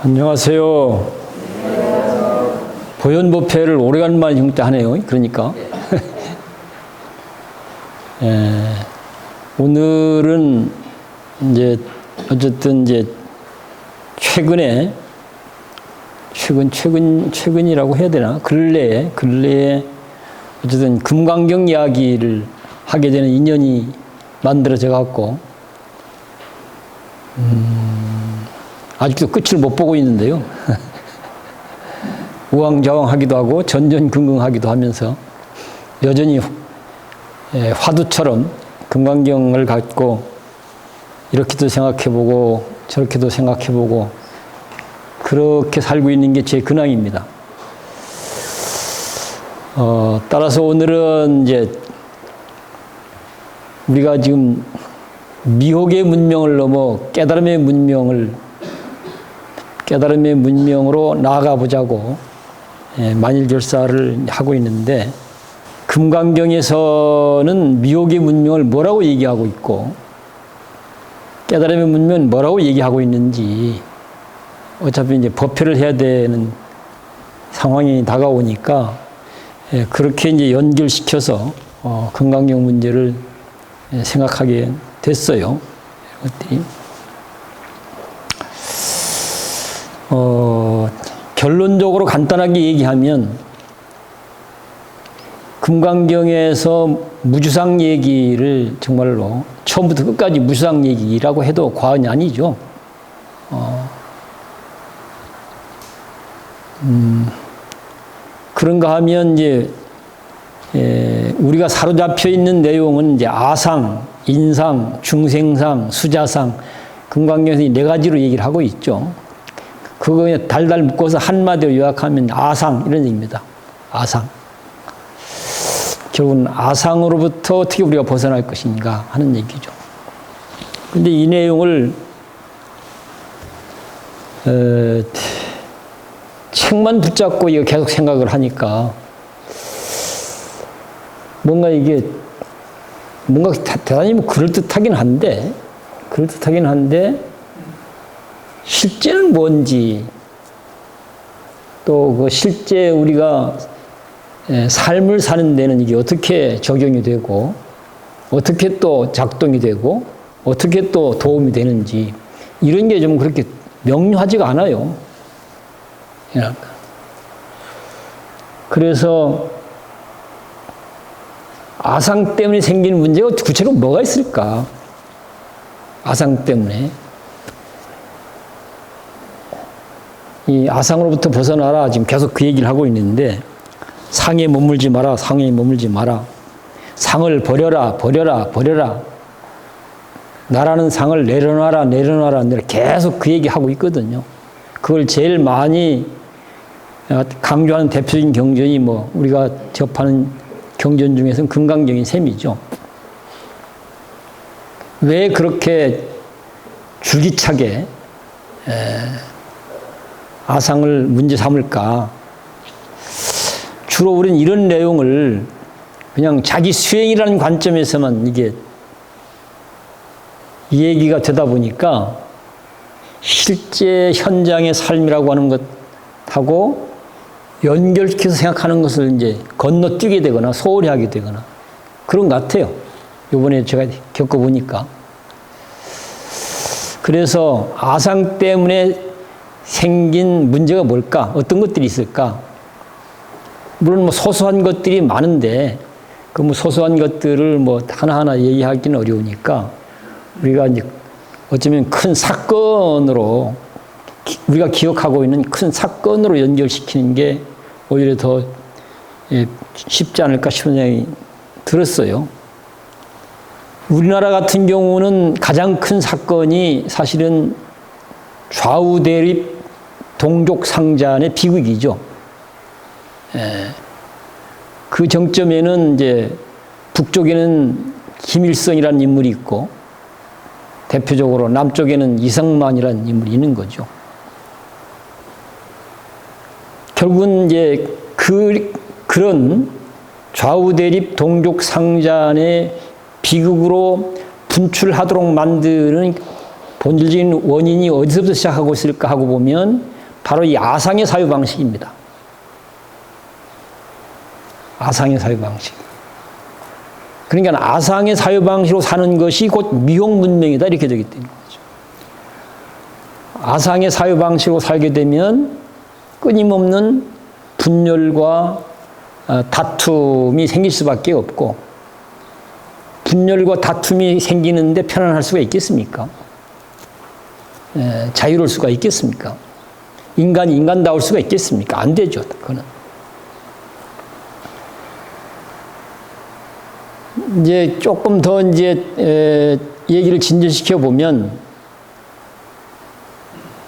안녕하세요. 보현법회를 오래간만에 하네요. 그러니까. 오늘은 이제 어쨌든 이제 최근이라고 해야 되나? 근래에 어쨌든 금강경 이야기를 하게 되는 인연이 만들어져 갖고 아직도 끝을 못 보고 있는데요. 우왕좌왕하기도 하고 전전긍긍하기도 하면서 여전히 화두처럼 금강경을 갖고 이렇게도 생각해보고 저렇게도 생각해보고 그렇게 살고 있는 게 제 근황입니다. 따라서 오늘은 이제 우리가 지금 미혹의 문명을 넘어 깨달음의 문명으로 나아가 보자고 만일결사를 하고 있는데, 금강경에서는 미혹의 문명을 뭐라고 얘기하고 있고 깨달음의 문명은 뭐라고 얘기하고 있는지, 어차피 이제 법회를 해야 되는 상황이 다가오니까 그렇게 이제 연결시켜서 금강경 문제를 생각하게 됐어요. 결론적으로 간단하게 얘기하면 금강경에서 무주상 얘기를 정말로 처음부터 끝까지 무주상 얘기라고 해도 과언이 아니죠. 그런가 하면 이제 우리가 사로잡혀 있는 내용은 이제 아상, 인상, 중생상, 수자상, 금강경에서 네 가지로 얘기를 하고 있죠. 그거 그냥 달달 묶어서 한마디로 요약하면 아상, 이런 얘기입니다. 아상. 결국은 아상으로부터 어떻게 우리가 벗어날 것인가 하는 얘기죠. 근데 이 내용을 책만 붙잡고 이거 계속 생각을 하니까 뭔가 대단히 그럴듯하긴 한데 실제는 뭔지, 또 그 실제 우리가 삶을 사는 데는 이게 어떻게 적용이 되고 어떻게 또 작동이 되고 어떻게 또 도움이 되는지, 이런 게 좀 그렇게 명료하지가 않아요. 그래서 아상 때문에 생기는 문제가 구체적으로 뭐가 있을까? 아상 때문에. 이 아상으로부터 벗어나라, 지금 계속 그 얘기를 하고 있는데, 상에 머물지 마라, 상에 머물지 마라. 상을 버려라, 버려라, 버려라. 나라는 상을 내려놔라, 내려놔라. 계속 그 얘기하고 있거든요. 그걸 제일 많이 강조하는 대표적인 경전이 우리가 접하는 경전 중에서는 금강경인 셈이죠. 왜 그렇게 줄기차게 아상을 문제 삼을까? 주로 우리는 이런 내용을 그냥 자기 수행이라는 관점에서만 이 얘기가 되다 보니까 실제 현장의 삶이라고 하는 것하고 연결시켜서 생각하는 것을 이제 건너뛰게 되거나 소홀히 하게 되거나 그런 것 같아요. 이번에 제가 겪어보니까. 그래서 아상 때문에 생긴 문제가 뭘까? 어떤 것들이 있을까? 물론 소소한 것들이 많은데 그 소소한 것들을 하나하나 얘기하기는 어려우니까 우리가 이제 어쩌면 큰 사건으로, 우리가 기억하고 있는 큰 사건으로 연결시키는 게 오히려 더 쉽지 않을까 싶은 생각이 들었어요. 우리나라 같은 경우는 가장 큰 사건이 사실은 좌우 대립 동족 상잔의 비극이죠. 그 정점에는 이제 북쪽에는 김일성이라는 인물이 있고 대표적으로 남쪽에는 이승만이라는 인물이 있는 거죠. 결국은 이제 그런 좌우 대립 동족 상잔의 비극으로 분출하도록 만드는 본질적인 원인이 어디서부터 시작하고 있을까 하고 보면 바로 이 아상의 사유 방식입니다. 아상의 사유 방식. 그러니까 아상의 사유 방식으로 사는 것이 곧 미혹 문명이다 이렇게 되기 때문에 거죠. 아상의 사유 방식으로 살게 되면 끊임없는 분열과 다툼이 생길 수밖에 없고, 분열과 다툼이 생기는데 편안할 수가 있겠습니까? 자유로울 수가 있겠습니까? 인간이 인간다울 수가 있겠습니까? 안 되죠, 그거는. 이제 조금 더 이제 얘기를 진전시켜 보면,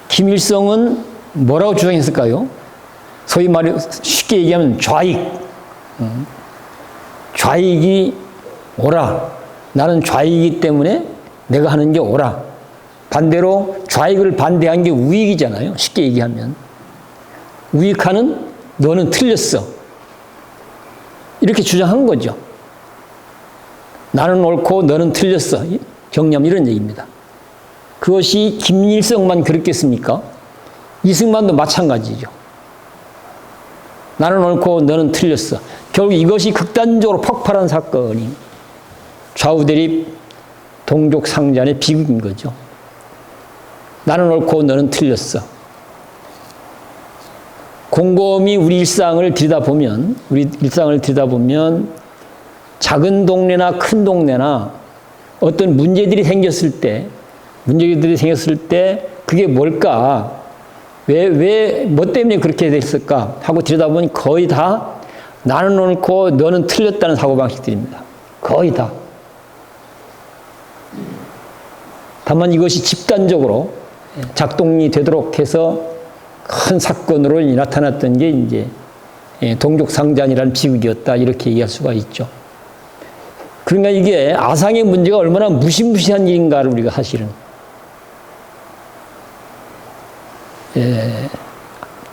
김일성은 뭐라고 주장했을까요? 소위 말해 쉽게 얘기하면 좌익. 좌익이 옳아. 나는 좌익이기 때문에 내가 하는 게 옳아. 반대로 좌익을 반대한 게 우익이잖아요. 쉽게 얘기하면. 우익하는 너는 틀렸어. 이렇게 주장한 거죠. 나는 옳고 너는 틀렸어. 정리하면 이런 얘기입니다. 그것이 김일성만 그렇겠습니까? 이승만도 마찬가지죠. 나는 옳고 너는 틀렸어. 결국 이것이 극단적으로 폭발한 사건이 좌우 대립 동족 상잔의 비극인 거죠. 나는 옳고 너는 틀렸어. 곰곰이 우리 일상을 들여다보면 작은 동네나 큰 동네나 어떤 문제들이 생겼을 때 그게 뭘까? 뭐 때문에 그렇게 됐을까? 하고 들여다보니 거의 다 나는 옳고 너는 틀렸다는 사고방식들입니다. 거의 다. 다만 이것이 집단적으로 작동이 되도록 해서 큰 사건으로 나타났던 게 이제 동족상잔이라는 비극이었다. 이렇게 얘기할 수가 있죠. 그러니까 이게 아상의 문제가 얼마나 무시무시한 일인가를 우리가 사실은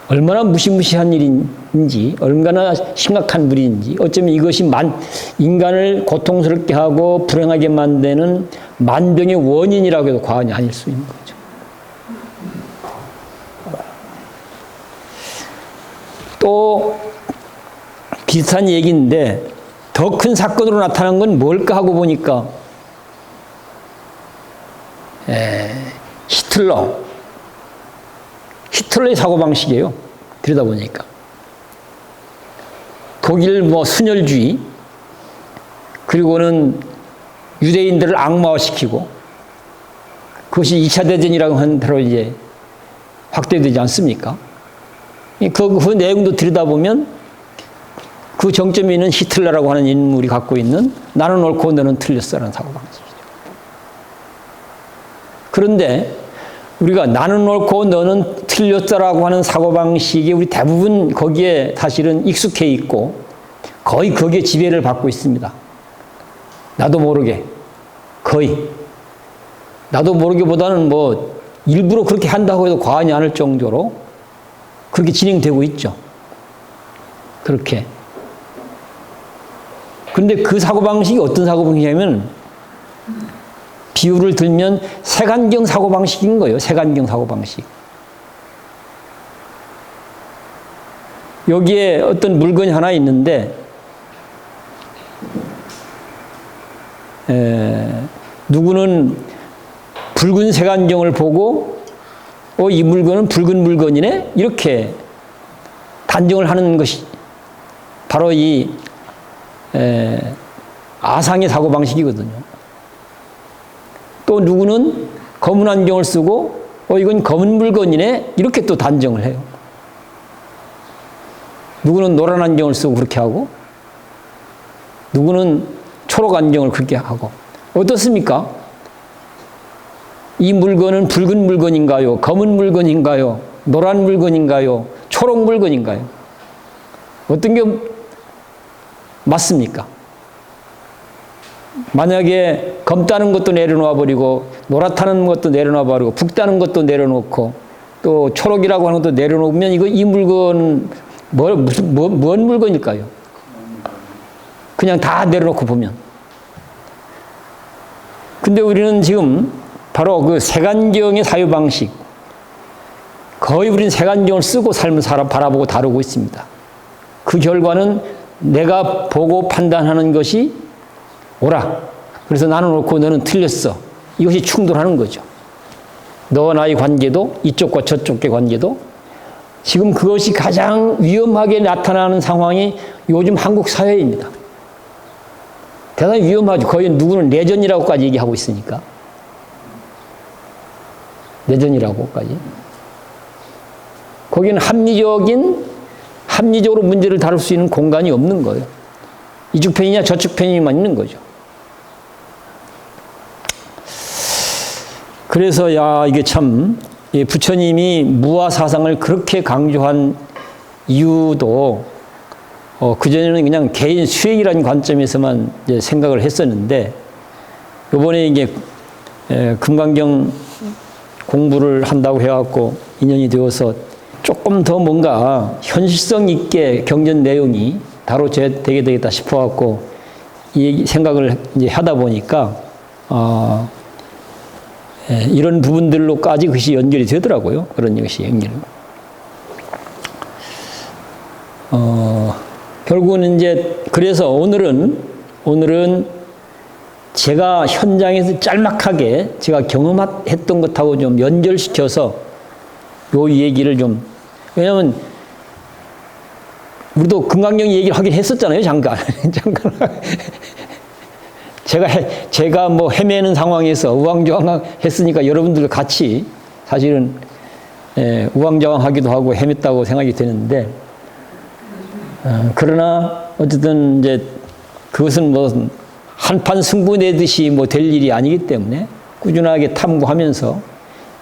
얼마나 무시무시한 일인지, 얼마나 심각한 물인지, 어쩌면 이것이 인간을 고통스럽게 하고 불행하게 만드는 만병의 원인이라고 해도 과언이 아닐 수 있는 거죠. 또 비슷한 얘기인데 더 큰 사건으로 나타난 건 뭘까 하고 보니까 히틀러의 사고방식이에요. 들여다보니까. 독일 순혈주의, 그리고는 유대인들을 악마화시키고, 그것이 2차 대전이라고 하는 대로 이제 확대되지 않습니까? 그 내용도 들여다보면 그 정점에 있는 히틀러라고 하는 인물이 갖고 있는 나는 옳고 너는 틀렸어라는 사고방식이죠. 그런데 우리가 나는 옳고 너는 틀렸다라고 하는 사고방식이 우리 대부분 거기에 사실은 익숙해 있고 거의 거기에 지배를 받고 있습니다. 나도 모르게. 거의. 나도 모르게보다는 일부러 그렇게 한다고 해도 과언이 아닐 정도로 그렇게 진행되고 있죠. 그렇게. 그런데 그 사고방식이 어떤 사고방식이냐면 비유를 들면 색안경 사고방식인 거예요. 색안경 사고방식. 여기에 어떤 물건이 하나 있는데 누구는 붉은 색안경을 보고 이 물건은 붉은 물건이네? 이렇게 단정을 하는 것이 바로 이 아상의 사고방식이거든요. 또 누구는 검은 안경을 쓰고 이건 검은 물건이네 이렇게 또 단정을 해요. 누구는 노란 안경을 쓰고 그렇게 하고 누구는 초록 안경을 그렇게 하고 어떻습니까? 이 물건은 붉은 물건인가요? 검은 물건인가요? 노란 물건인가요? 초록 물건인가요? 어떤 게 맞습니까? 만약에 검다는 것도 내려놓아 버리고 노랗다는 것도 내려놓아 버리고 붉다는 것도 내려놓고 또 초록이라고 하는 것도 내려놓으면 이 물건은 뭔 물건일까요? 그냥 다 내려놓고 보면. 근데 우리는 지금 바로 그 색안경의 사유방식. 거의 우리는 색안경을 쓰고 삶을 바라보고 다루고 있습니다. 그 결과는 내가 보고 판단하는 것이 옳아. 그래서 나는 옳고 너는 틀렸어. 이것이 충돌하는 거죠. 너와 나의 관계도 이쪽과 저쪽의 관계도 지금 그것이 가장 위험하게 나타나는 상황이 요즘 한국 사회입니다. 대단히 위험하죠. 거의 누구는 내전이라고까지 얘기하고 있으니까. 내전이라고까지. 거기는 합리적으로 문제를 다룰 수 있는 공간이 없는 거예요. 이쪽 편이냐 저쪽 편이냐만 있는 거죠. 그래서 이게 참 부처님이 무아 사상을 그렇게 강조한 이유도 그전에는 그냥 개인 수익이라는 관점에서만 이제 생각을 했었는데 이번에 이게 금강경 공부를 한다고 해갖고 인연이 되어서 조금 더 뭔가 현실성 있게 경전 내용이 되게 되겠다 싶어갖고 이 생각을 이제 하다 보니까 이런 부분들로까지 그것이 연결이 되더라고요. 그런 것이 연결. 결국은 이제 그래서 오늘은 제가 현장에서 짤막하게 제가 경험했던 것하고 좀 연결시켜서 요 얘기를 좀 왜냐면 우리도 금강경 얘기를 하긴 했었잖아요. 잠깐. 제가 뭐 헤매는 상황에서 우왕좌왕 했으니까 여러분들도 같이 사실은 우왕좌왕하기도 하고 헤맸다고 생각이 되는데 그러나 어쨌든 이제 그것은 뭐 한판 승부 내듯이 뭐 될 일이 아니기 때문에 꾸준하게 탐구하면서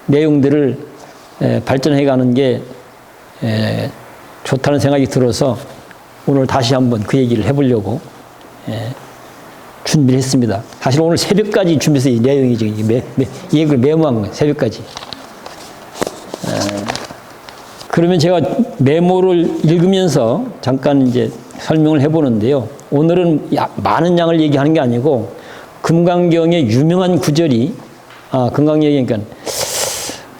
내용들을 발전해가는 게 좋다는 생각이 들어서 오늘 다시 한번 그 얘기를 해보려고 준비를 했습니다. 사실 오늘 새벽까지 준비해서 이 내용이 이 얘기를 메모한 거예요. 새벽까지. 그러면 제가 메모를 읽으면서 잠깐 이제 설명을 해보는데요. 오늘은 많은 양을 얘기하는 게 아니고 금강경의 유명한 구절이 금강경의 그러니까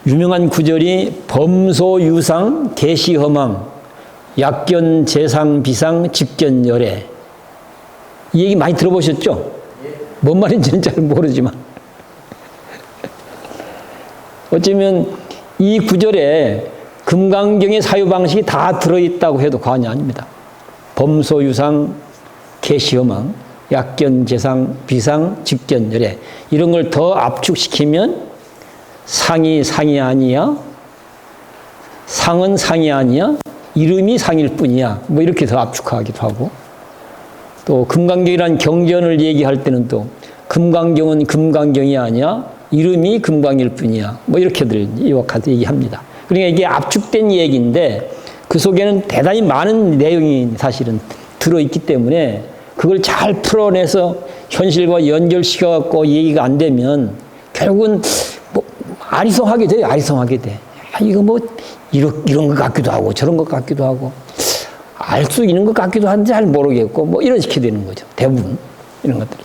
유명한 구절이 범소유상 계시허망 약견 재상 비상 직견열애 이 얘기 많이 들어보셨죠? 뭔 말인지는 잘 모르지만 어쩌면 이 구절에 금강경의 사유방식이 다 들어있다고 해도 과언이 아닙니다. 범소유상 계시허망 약견 재상 비상 직견열애 이런 걸 더 압축시키면 상이 상이 아니야 상은 상이 아니야 이름이 상일 뿐이야 뭐 이렇게 더 압축하기도 하고 또 금강경이라는 경전을 얘기할 때는 또 금강경은 금강경이 아니야 이름이 금강일 뿐이야 뭐 이렇게들 이와 같이 얘기합니다. 그러니까 이게 압축된 얘기인데 그 속에는 대단히 많은 내용이 사실은 들어있기 때문에 그걸 잘 풀어내서 현실과 연결시켜갖고 얘기가 안 되면 결국은 뭐 아리송하게 돼요. 아리송하게 돼. 이거 뭐 이런 것 같기도 하고 저런 것 같기도 하고 알 수 있는 것 같기도 한데 잘 모르겠고 뭐 이런 식이 되는 거죠. 대부분 이런 것들.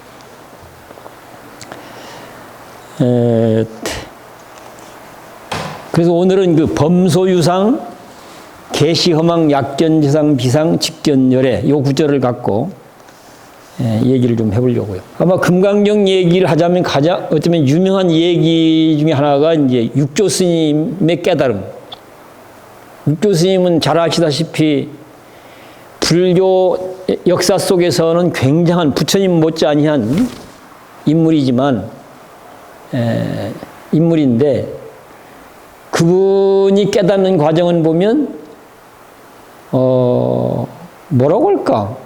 그래서 오늘은 그 범소유상 계시허망 약견재상 비상 직견열애 요 구절을 갖고 얘기를 좀 해보려고요. 아마 금강경 얘기를 하자면 가장 어쩌면 유명한 얘기 중에 하나가 이제 육조 스님의 깨달음. 육조 스님은 잘 아시다시피 불교 역사 속에서는 굉장한 부처님 못지아니한 인물인데 그분이 깨닫는 과정을 보면 뭐라고 할까?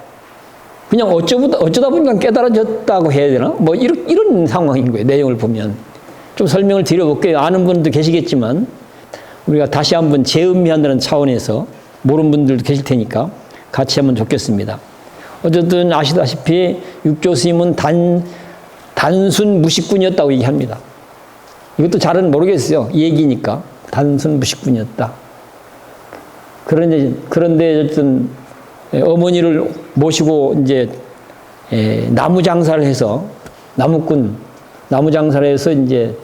그냥 어쩌다 보니까 깨달아졌다고 해야 되나? 뭐 이런 상황인 거예요. 내용을 보면 좀 설명을 드려볼게요. 아는 분도 계시겠지만 우리가 다시 한번 재음미한다는 차원에서 모르는 분들도 계실 테니까 같이 하면 좋겠습니다. 어쨌든 아시다시피 육조 스님은 단순 무식군이었다고 얘기합니다. 이것도 잘은 모르겠어요. 이 얘기니까 단순 무식군이었다. 그런데 어쨌든 어머니를 모시고 이제 나무 장사를 해서 나무 장사를 해서 이제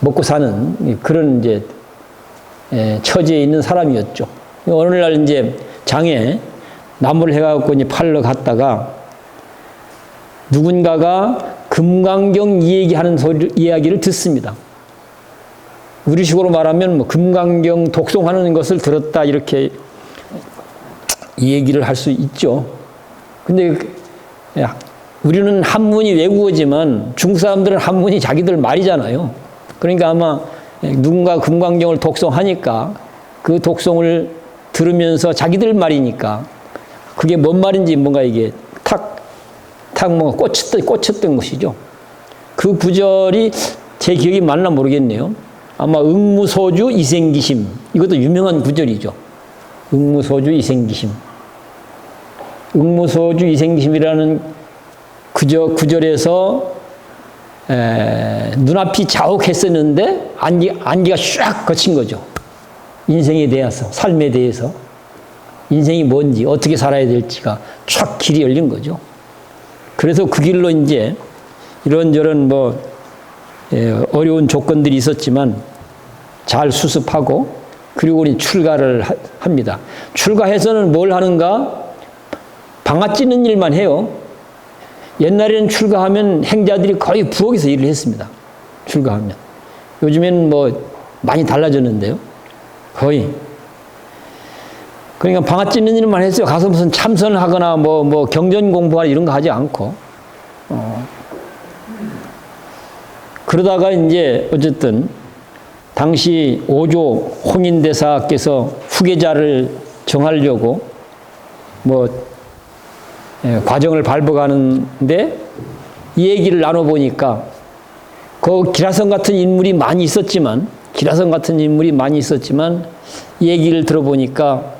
먹고 사는 그런 이제 처지에 있는 사람이었죠. 어느 날 이제 장에 나무를 해갖고 이제 팔러 갔다가 누군가가 금강경 이야기를 듣습니다. 우리식으로 말하면 뭐 금강경 독송하는 것을 들었다 이렇게 이 얘기를 할 수 있죠. 근데 우리는 한문이 외국어지만 중국 사람들은 한문이 자기들 말이잖아요. 그러니까 아마 누군가 금강경을 독송하니까 그 독송을 들으면서 자기들 말이니까 그게 뭔 말인지 뭔가 이게 뭔가 꽂혔던 것이죠. 그 구절이 제 기억이 맞나 모르겠네요. 아마 응무소주 이생기심, 이것도 유명한 구절이죠. 응무소주 이생기심. 응무소주 이생기심이라는 구절에서 눈앞이 자욱했었는데 안개가 쫙 거친 거죠. 인생에 대해서, 삶에 대해서, 인생이 뭔지, 어떻게 살아야 될지가 쫙 길이 열린 거죠. 그래서 그 길로 이제 이런저런 어려운 조건들이 있었지만 잘 수습하고 그리고 우리 출가를 합니다. 출가해서는 뭘 하는가? 방아 찌는 일만 해요. 옛날에는 출가하면 행자들이 거의 부엌에서 일을 했습니다. 출가하면. 요즘에는 많이 달라졌는데요. 거의. 그러니까 방아 찌는 일만 했어요. 가서 무슨 참선을 하거나 경전 공부하거나 이런 거 하지 않고. 그러다가 이제 어쨌든 당시 오조 홍인대사께서 후계자를 정하려고 과정을 밟아가는데 이 얘기를 나눠보니까 그 기라성 같은 인물이 많이 있었지만 이 얘기를 들어보니까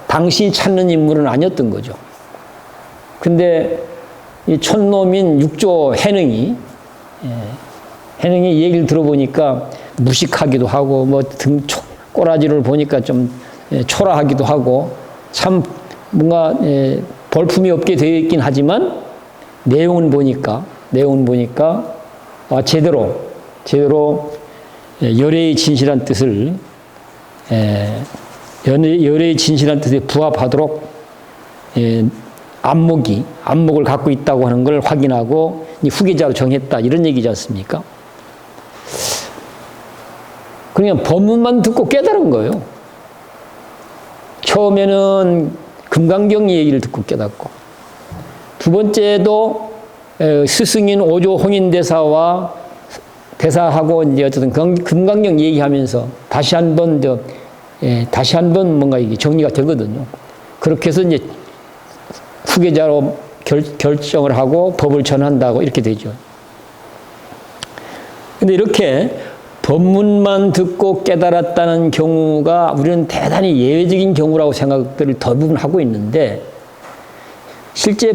당시 찾는 인물은 아니었던 거죠. 근데 이 촌놈인 육조 해능이 이 얘기를 들어보니까 무식하기도 하고 꼬라지를 보니까 좀 초라하기도 하고 참 뭔가 볼품이 없게 되어 있긴 하지만 내용은 보니까 제대로 열애의 진실한 뜻을 열애의 진실한 뜻에 부합하도록 안목을 갖고 있다고 하는 걸 확인하고 후계자로 정했다 이런 얘기지 않습니까? 그냥 법문만 듣고 깨달은 거예요. 처음에는 금강경 얘기를 듣고 깨닫고 두 번째도 스승인 오조 홍인대사와 대사하고 이제 어쨌든 금강경 얘기하면서 다시 한번 뭔가 이게 정리가 되거든요. 그렇게 해서 이제 후계자로 결정을 하고 법을 전한다고 이렇게 되죠. 근데 이렇게 법문만 듣고 깨달았다는 경우가 우리는 대단히 예외적인 경우라고 생각들을 대부분 하고 있는데 실제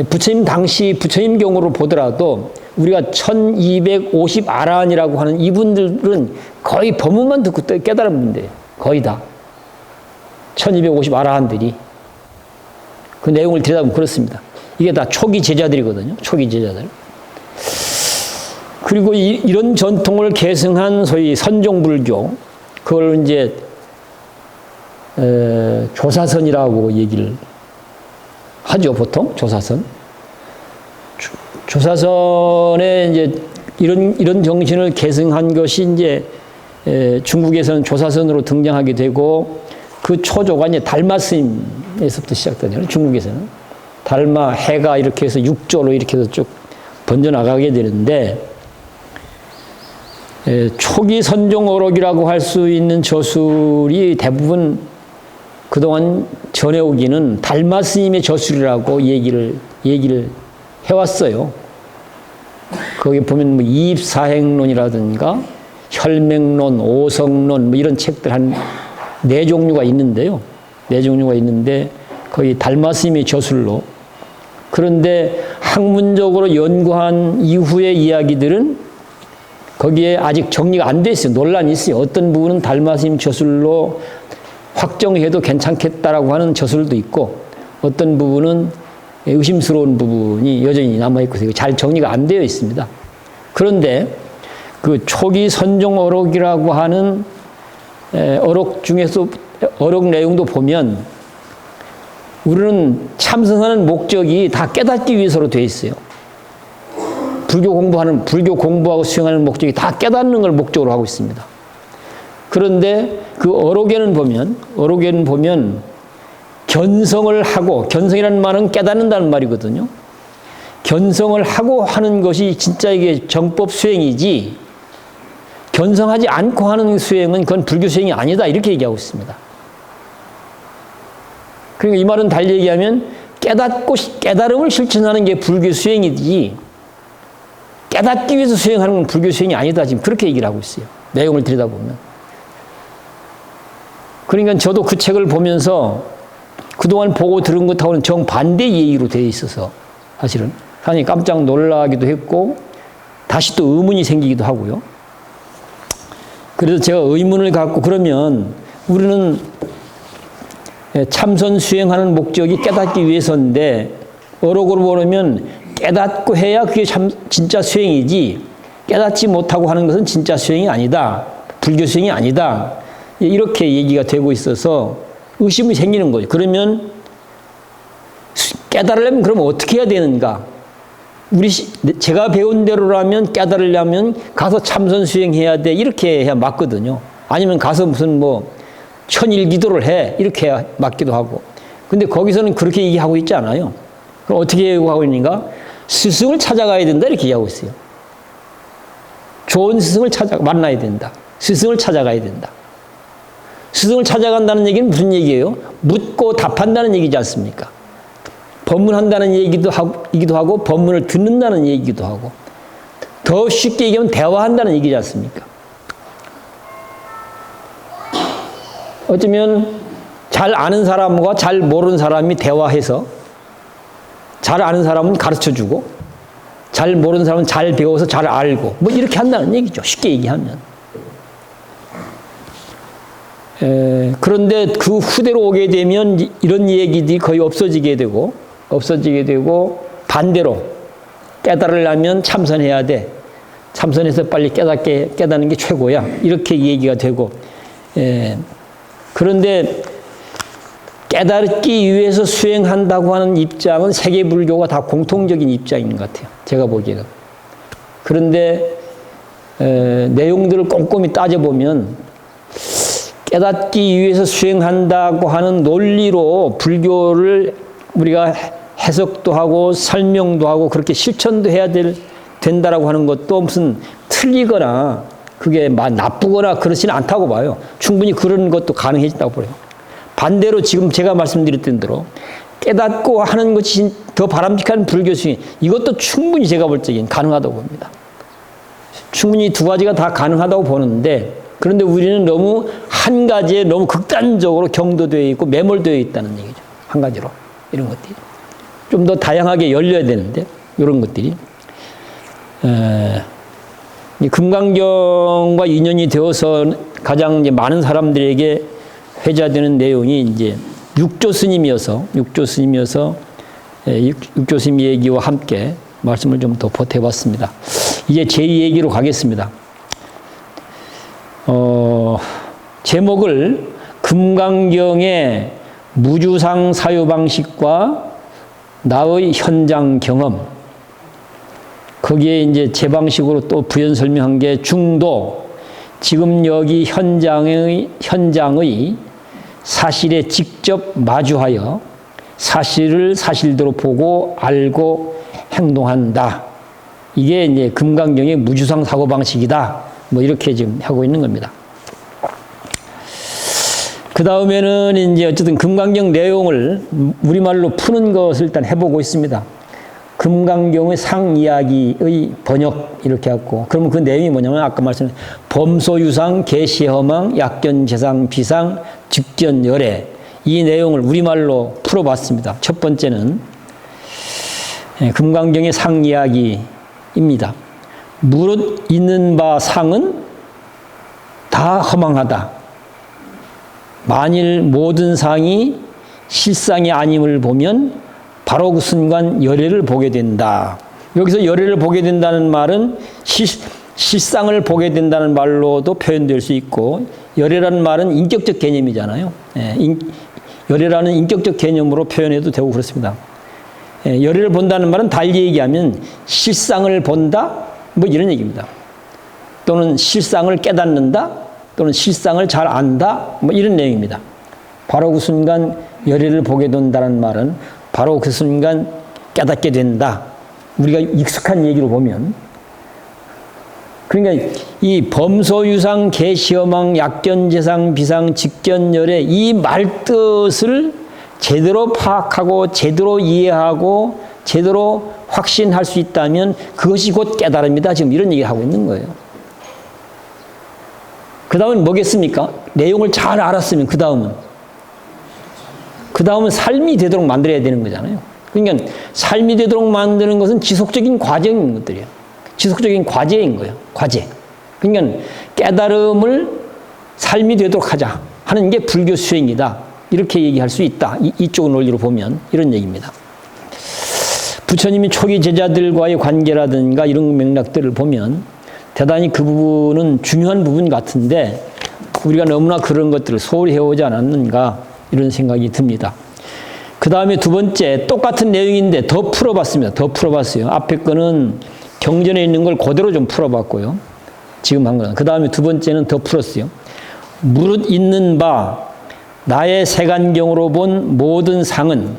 부처님 당시 부처님 경우로 보더라도 우리가 1250 아라한이라고 하는 이분들은 거의 법문만 듣고 깨달은 분들이에요. 거의 다. 1250 아라한들이. 그 내용을 들여다보면 그렇습니다. 이게 다 초기 제자들이거든요. 초기 제자들. 그리고 이런 전통을 계승한 소위 선종불교, 그걸 이제 조사선이라고 얘기를 하죠, 보통 조사선. 조사선에 이제 이런 정신을 계승한 것이 이제 중국에서는 조사선으로 등장하게 되고 그 초조가 이제 달마 스님에서부터 시작되잖아요. 중국에서는 달마, 해가 이렇게 해서 육조로 이렇게 해서 쭉 번져 나가게 되는데. 초기 선종어록이라고 할 수 있는 저술이 대부분 그동안 전해오기는 달마 스님의 저술이라고 얘기를 해왔어요. 거기 보면 이입사행론이라든가 혈맹론, 오성론 이런 책들 한 4종류가 있는데요. 4종류가 있는데 거의 달마 스님의 저술로. 그런데 학문적으로 연구한 이후의 이야기들은 거기에 아직 정리가 안 돼 있어요. 논란이 있어요. 어떤 부분은 달마 스님 저술로 확정해도 괜찮겠다라고 하는 저술도 있고 어떤 부분은 의심스러운 부분이 여전히 남아있고 잘 정리가 안 되어 있습니다. 그런데 그 초기 선종 어록이라고 하는 어록 중에서 어록 내용도 보면 우리는 참선하는 목적이 다 깨닫기 위해서로 되어 있어요. 불교 공부하고 수행하는 목적이 다 깨닫는 걸 목적으로 하고 있습니다. 그런데 그 어록에는 보면 견성을 하고, 견성이라는 말은 깨닫는다는 말이거든요. 견성을 하고 하는 것이 진짜 이게 정법 수행이지, 견성하지 않고 하는 수행은 그건 불교 수행이 아니다, 이렇게 얘기하고 있습니다. 그러니까 이 말은 달리 얘기하면 깨달음을 실천하는 게 불교 수행이지, 깨닫기 위해서 수행하는 건 불교 수행이 아니다, 지금 그렇게 얘기를 하고 있어요. 내용을 들여다보면. 그러니까 저도 그 책을 보면서 그동안 보고 들은 것하고는 정반대 얘기로 되어 있어서 사실은 상당히 깜짝 놀라기도 했고 다시 또 의문이 생기기도 하고요. 그래서 제가 의문을 갖고, 그러면 우리는 참선 수행하는 목적이 깨닫기 위해서인데 어록으로 보면 깨닫고 해야 그게 진짜 수행이지, 깨닫지 못하고 하는 것은 진짜 수행이 아니다, 불교 수행이 아니다, 이렇게 얘기가 되고 있어서 의심이 생기는 거죠. 그러면 깨달으려면 그럼 어떻게 해야 되는가? 제가 배운 대로라면 깨달으려면 가서 참선 수행해야 돼, 이렇게 해야 맞거든요. 아니면 가서 무슨 천일기도를 해, 이렇게 해야 맞기도 하고. 근데 거기서는 그렇게 얘기하고 있지 않아요. 그럼 어떻게 하고 있는가? 스승을 찾아가야 된다, 이렇게 얘기하고 있어요. 좋은 스승을 만나야 된다. 스승을 찾아가야 된다. 스승을 찾아간다는 얘기는 무슨 얘기예요? 묻고 답한다는 얘기지 않습니까? 법문한다는 얘기도 하고 법문을 듣는다는 얘기도 하고, 더 쉽게 얘기하면 대화한다는 얘기지 않습니까? 어쩌면 잘 아는 사람과 잘 모르는 사람이 대화해서, 잘 아는 사람은 가르쳐주고 잘 모르는 사람은 잘 배워서 잘 알고, 이렇게 한다는 얘기죠, 쉽게 얘기하면. 그런데 그 후대로 오게 되면 이런 얘기들이 거의 없어지게 되고 반대로 깨달으려면 참선해야 돼, 참선해서 빨리 깨닫는 게 최고야, 이렇게 얘기가 되고, 그런데 깨닫기 위해서 수행한다고 하는 입장은 세계 불교가 다 공통적인 입장인 것 같아요, 제가 보기에는. 그런데 내용들을 꼼꼼히 따져보면 깨닫기 위해서 수행한다고 하는 논리로 불교를 우리가 해석도 하고 설명도 하고 그렇게 실천도 해야 된다라고 하는 것도 무슨 틀리거나 그게 나쁘거나 그렇지는 않다고 봐요. 충분히 그런 것도 가능해진다고 봐요. 반대로 지금 제가 말씀드렸던 대로 깨닫고 하는 것이 더 바람직한 불교 수행, 이것도 충분히 제가 볼 적엔 가능하다고 봅니다. 충분히 두 가지가 다 가능하다고 보는데, 그런데 우리는 너무 한 가지에 너무 극단적으로 경도되어 있고 매몰되어 있다는 얘기죠. 한 가지로. 이런 것들이. 좀 더 다양하게 열려야 되는데, 이런 것들이. 금강경과 인연이 되어서 가장 이제 많은 사람들에게 회자되는 내용이 이제 육조 스님이어서 육조 스님 얘기와 함께 말씀을 좀 더 보태봤습니다. 이제 제 얘기로 가겠습니다. 제목을 금강경의 무주상 사유방식과 나의 현장 경험, 거기에 이제 제 방식으로 또 부연 설명한 게 중도, 지금 여기 현장의 사실에 직접 마주하여 사실을 사실대로 보고 알고 행동한다. 이게 이제 금강경의 무주상 사고방식이다. 이렇게 지금 하고 있는 겁니다. 그 다음에는 이제 어쨌든 금강경 내용을 우리말로 푸는 것을 일단 해보고 있습니다. 금강경의 상이야기의 번역, 이렇게 했고, 그러면 그 내용이 뭐냐면 아까 말씀드린 범소유상, 계시허망, 약견재상, 비상, 즉견열애, 이 내용을 우리말로 풀어봤습니다. 첫 번째는 금강경의 상이야기입니다. 무릇 있는 바 상은 다 허망하다. 만일 모든 상이 실상이 아님을 보면 바로 그 순간 열애를 보게 된다. 여기서 열애를 보게 된다는 말은 실상을 보게 된다는 말로도 표현될 수 있고, 열애라는 말은 인격적 개념이잖아요. 열애라는 인격적 개념으로 표현해도 되고 그렇습니다. 열애를 본다는 말은 달리 얘기하면 실상을 본다, 뭐 이런 얘기입니다. 또는 실상을 깨닫는다, 또는 실상을 잘 안다, 뭐 이런 내용입니다. 바로 그 순간 열애를 보게 된다는 말은 바로 그 순간 깨닫게 된다. 우리가 익숙한 얘기로 보면, 그러니까 이 범소유상 계시허망 약견재상 비상 직견열애 이 말뜻을 제대로 파악하고 제대로 이해하고 제대로 확신할 수 있다면 그것이 곧 깨달음이다. 지금 이런 얘기를 하고 있는 거예요. 그 다음은 뭐겠습니까? 내용을 잘 알았으면 그 다음은 삶이 되도록 만들어야 되는 거잖아요. 그러니까 삶이 되도록 만드는 것은 지속적인 과정인 것들이에요. 지속적인 과제인 거예요. 과제. 그러니까 깨달음을 삶이 되도록 하자 하는 게 불교 수행이다. 이렇게 얘기할 수 있다. 이쪽 논리로 보면 이런 얘기입니다. 부처님이 초기 제자들과의 관계라든가 이런 맥락들을 보면 대단히 그 부분은 중요한 부분 같은데 우리가 너무나 그런 것들을 소홀히 해오지 않았는가 이런 생각이 듭니다. 그 다음에 두 번째 똑같은 내용인데 더 풀어봤습니다. 더 풀어봤어요. 앞에 거는 경전에 있는 걸 그대로 좀 풀어봤고요. 지금 한 거는. 그 다음에 두 번째는 더 풀었어요. 무릇 있는 바 나의 색안경으로 본 모든 상은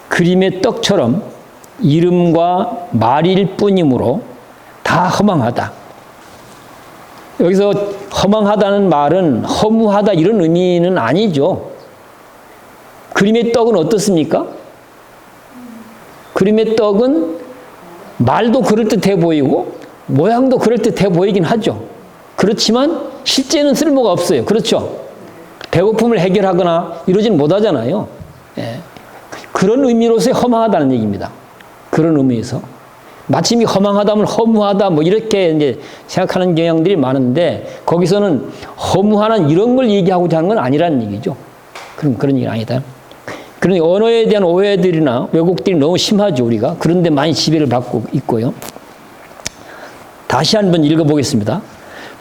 그림의 떡처럼 이름과 말일 뿐이므로 다 허망하다. 여기서 허망하다는 말은 허무하다 이런 의미는 아니죠. 그림의 떡은 어떻습니까? 그림의 떡은 말도 그럴듯해 보이고 모양도 그럴듯해 보이긴 하죠. 그렇지만 실제는 쓸모가 없어요. 그렇죠? 배고픔을 해결하거나 이러진 못하잖아요. 그런 의미로서의 허망하다는 얘기입니다. 그런 의미에서. 마침 이 허망하다면 허무하다 뭐 이렇게 이제 생각하는 경향들이 많은데 거기서는 허무하는 이런 걸 얘기하고자 하는 건 아니라는 얘기죠. 그런 얘기는 아니다. 그러니 언어에 대한 오해들이나 왜곡들이 너무 심하죠, 우리가. 그런데 많이 지배를 받고 있고요. 다시 한번 읽어보겠습니다.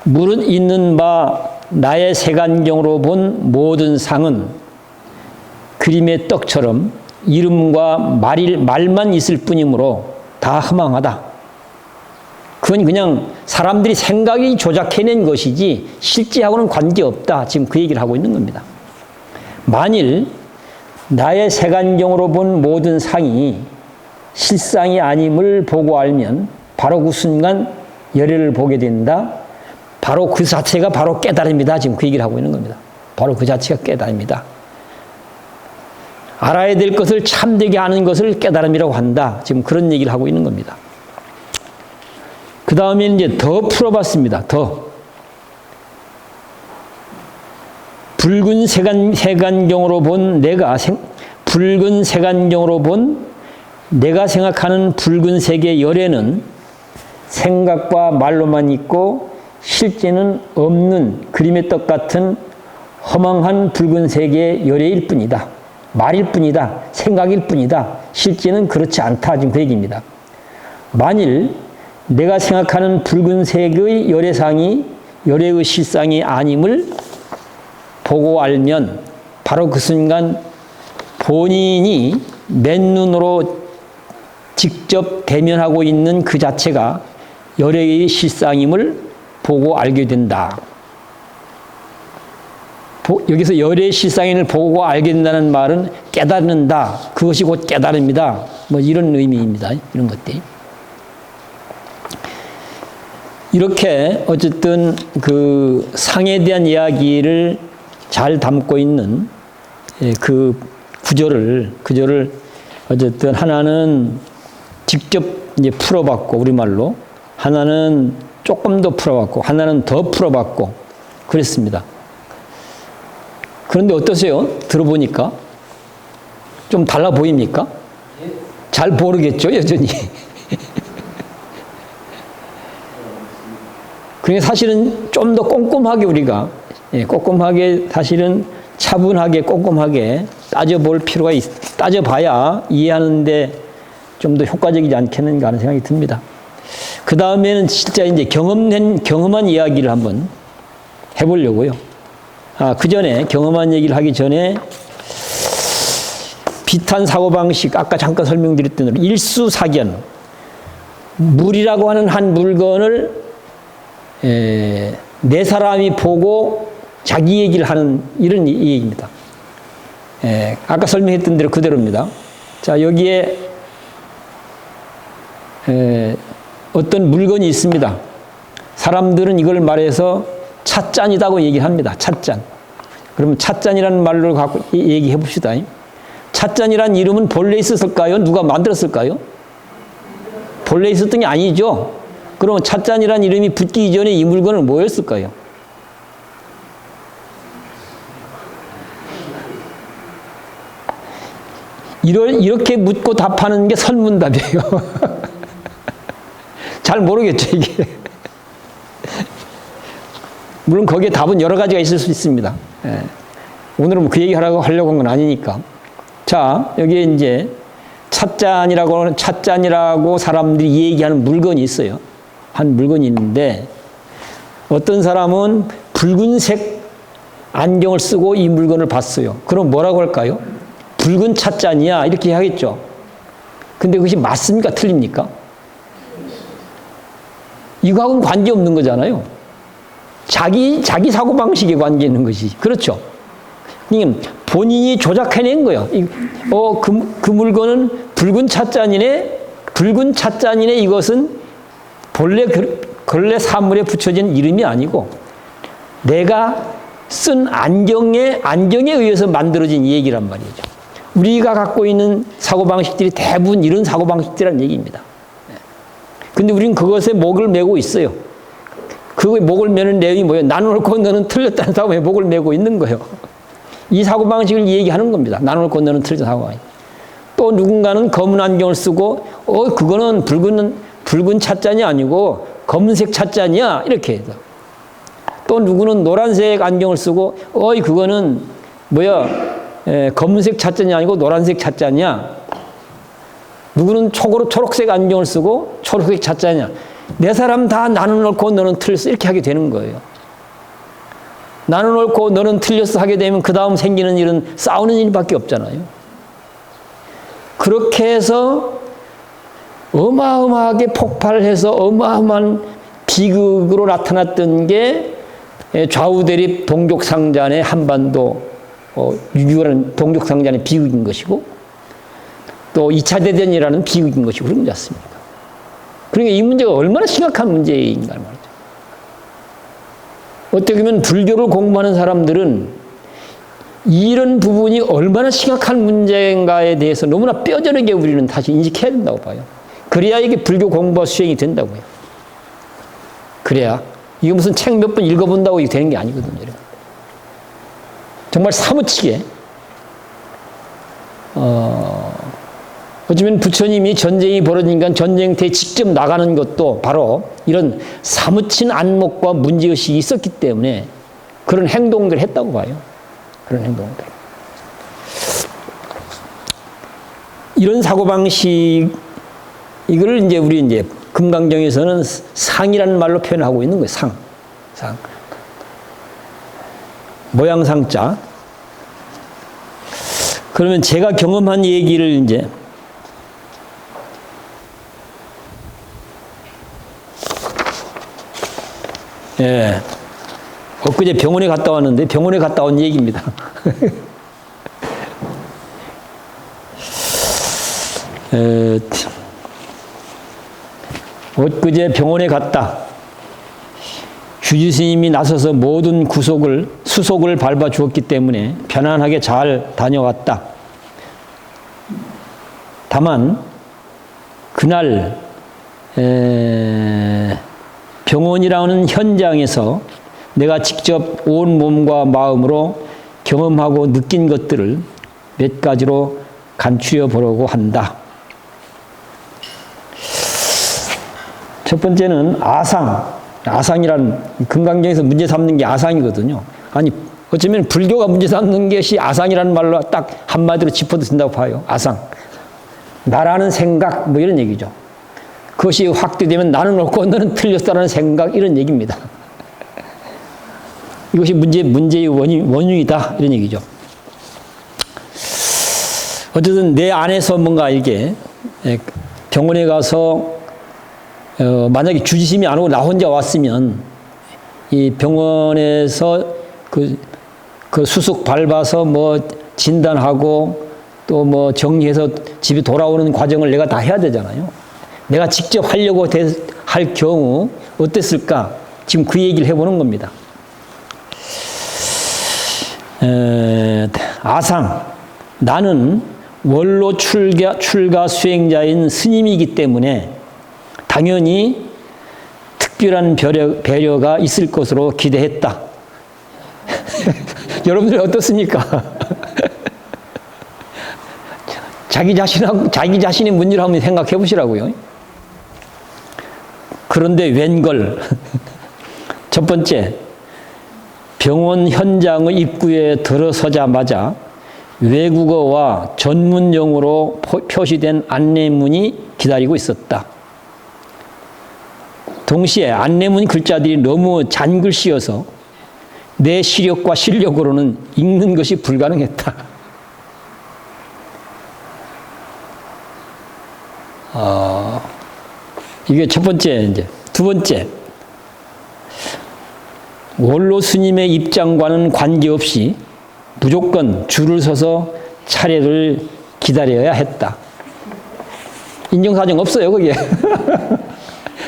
무릇 있는 바 나의 색안경으로 본 모든 상은 그림의 떡처럼 이름과 말만 있을 뿐이므로 다 허망하다. 그건 그냥 사람들이 생각이 조작해낸 것이지 실제하고는 관계없다. 지금 그 얘기를 하고 있는 겁니다. 만일 나의 색안경으로 본 모든 상이 실상이 아님을 보고 알면 바로 그 순간 열애를 보게 된다. 바로 그 자체가 바로 깨달음이다. 지금 그 얘기를 하고 있는 겁니다. 바로 그 자체가 깨달음이다. 알아야 될 것을 참되게 아는 것을 깨달음이라고 한다. 지금 그런 얘기를 하고 있는 겁니다. 그 다음에 이제 더 풀어봤습니다. 더. 붉은 색안경으로 본 붉은 색안경으로 본 내가 생각하는 붉은색의 열애는 생각과 말로만 있고 실제는 없는 그림의 떡 같은 허망한 붉은색의 열애일 뿐이다. 말일 뿐이다. 생각일 뿐이다. 실제는 그렇지 않다. 지금 그 얘기입니다. 만일 내가 생각하는 붉은색의 열애의 실상이 아님을 보고 알면 바로 그 순간 본인이 맨눈으로 직접 대면하고 있는 그 자체가 열애의 실상임을 보고 알게 된다. 여기서 열애의 실상임을 보고 알게 된다는 말은 깨닫는다. 그것이 곧 깨달음이다. 뭐 이런 의미입니다. 이런 것들이. 이렇게 어쨌든 그 상에 대한 이야기를 잘 담고 있는 그 구절을 어쨌든 하나는 직접 이제 풀어봤고 우리말로 하나는 조금 더 풀어봤고 하나는 더 풀어봤고 그랬습니다. 그런데 어떠세요? 들어보니까 좀 달라 보입니까? 잘 모르겠죠, 여전히. 그러니까 사실은 좀 더 꼼꼼하게 우리가 꼼꼼하게 사실은 차분하게 꼼꼼하게 따져볼 필요가 따져봐야 이해하는데 좀 더 효과적이지 않겠는가 하는 생각이 듭니다. 그 다음에는 진짜 이제 경험한 이야기를 한번 해보려고요. 그 전에, 경험한 얘기를 하기 전에 비탄 사고방식, 아까 잠깐 설명드렸던 대로 일수사견, 물이라고 하는 한 물건을 네 사람이 보고 자기 얘기를 하는 이런 얘기입니다. 아까 설명했던 대로 그대로입니다. 자, 여기에 어떤 물건이 있습니다. 사람들은 이걸 말해서 찻잔이라고 얘기를 합니다. 찻잔. 그러면 찻잔이라는 말로 갖고 얘기해 봅시다. 찻잔이라는 이름은 본래 있었을까요? 누가 만들었을까요? 본래 있었던 게 아니죠. 그러면 찻잔이라는 이름이 붙기 이전에 이 물건은 뭐였을까요? 이렇게 묻고 답하는 게 설문답이에요. 잘 모르겠죠, 이게. 물론 거기에 답은 여러 가지가 있을 수 있습니다. 오늘은 그 얘기 하려고 한 건 아니니까. 자, 여기에 이제 찻잔이라고 사람들이 얘기하는 물건이 있어요. 한 물건이 있는데, 어떤 사람은 붉은색 안경을 쓰고 이 물건을 봤어요. 그럼 뭐라고 할까요? 붉은 찻잔이야, 이렇게 하겠죠. 근데 그것이 맞습니까? 틀립니까? 이거하고는 관계없는 거잖아요. 자기 사고방식에 관계 있는 것이. 그렇죠. 본인이 조작해낸 거예요. 그 물건은 붉은 찻잔이네, 이것은 본래 사물에 붙여진 이름이 아니고, 내가 쓴 안경에 의해서 만들어진 얘기란 말이죠. 우리가 갖고 있는 사고방식들이 대부분 이런 사고방식들이라는 얘기입니다. 근데 우리는 그것에 목을 메고 있어요. 그 목을 메는 내용이 뭐예요? 나는 옳고 너는 틀렸다는 사고에 목을 메고 있는 거예요. 이 사고방식을 얘기하는 겁니다. 나는 옳고 너는 틀렸다는 사고방식. 또 누군가는 검은 안경을 쓰고 그거는 붉은 찻잔이 아니고 검은색 찻잔이야, 이렇게 해서. 또 누구는 노란색 안경을 쓰고 그거는 검은색 찻잔이 아니고 노란색 찻잔이야. 누구는 초록색 안경을 쓰고 초록색 찻잔이야. 네 사람 다 나는 옳고 너는 틀렸어, 이렇게 하게 되는 거예요. 나는 옳고 너는 틀렸어 하게 되면 그 다음 생기는 일은 싸우는 일밖에 없잖아요. 그렇게 해서 어마어마하게 폭발해서 어마어마한 비극으로 나타났던 게 좌우대립 동족상잔의 한반도 6.25라는 동족상잔의 비극인 것이고, 또 2차 대전이라는 비극인 것이고, 그런 거지 않습니까? 그러니까 이 문제가 얼마나 심각한 문제인가 말이죠. 어떻게 보면 불교를 공부하는 사람들은 이런 부분이 얼마나 심각한 문제인가에 대해서 너무나 뼈저리게 우리는 다시 인식해야 된다고 봐요. 그래야 이게 불교 공부가 수행이 된다고요. 그래야. 이거 무슨 책 몇 번 읽어본다고 이게 되는 게 아니거든요, 여러분. 정말 사무치게, 어쩌면 부처님이 전쟁이 벌어지니까 전쟁터에 직접 나가는 것도 바로 이런 사무친 안목과 문제의식이 있었기 때문에 그런 행동들을 했다고 봐요. 그런 행동들. 이런 사고방식, 이걸 우리 금강경에서는 상이라는 말로 표현하고 있는 거예요. 상. 모양상자. 그러면 제가 경험한 얘기를 엊그제 병원에 갔다 왔는데, 병원에 갔다 온 얘기입니다. 엊그제 병원에 갔다. 주지 스님이 나서서 모든 수속을 밟아 주었기 때문에 편안하게 잘 다녀왔다. 다만 그날 병원이라는 현장에서 내가 직접 온 몸과 마음으로 경험하고 느낀 것들을 몇 가지로 간추려 보려고 한다. 첫 번째는 아상이라는, 금강경에서 문제 삼는 게 아상이거든요. 아니, 어쩌면 불교가 문제 삼는 것이 아상이라는 말로 딱 한마디로 짚어도 된다고 봐요. 아상. 나라는 생각, 뭐 이런 얘기죠. 그것이 확대되면 나는 옳고 너는 틀렸다는 생각, 이런 얘기입니다. 이것이 문제의 원흉이다, 이런 얘기죠. 어쨌든 내 안에서 뭔가 이게 병원에 가서 만약에 주지심이 안 오고 나 혼자 왔으면 이 병원에서 그 수속 밟아서 뭐 진단하고 또 뭐 정리해서 집에 돌아오는 과정을 내가 다 해야 되잖아요. 내가 직접 하려고 할 경우 어땠을까? 지금 그 얘기를 해보는 겁니다. 아상, 나는 원로 출가 수행자인 스님이기 때문에 당연히 특별한 배려가 있을 것으로 기대했다. 여러분들 어떻습니까? 자기 자신의 문제를 한번 생각해 보시라고요. 그런데 웬걸. 첫 번째, 병원 현장의 입구에 들어서자마자 외국어와 전문용어로 표시된 안내문이 기다리고 있었다. 동시에 안내문 글자들이 너무 잔글씨여서 내 시력과 실력으로는 읽는 것이 불가능했다. 이게 첫 번째, 이제. 두 번째, 원로 스님의 입장과는 관계없이 무조건 줄을 서서 차례를 기다려야 했다. 인정사정 없어요, 거기에.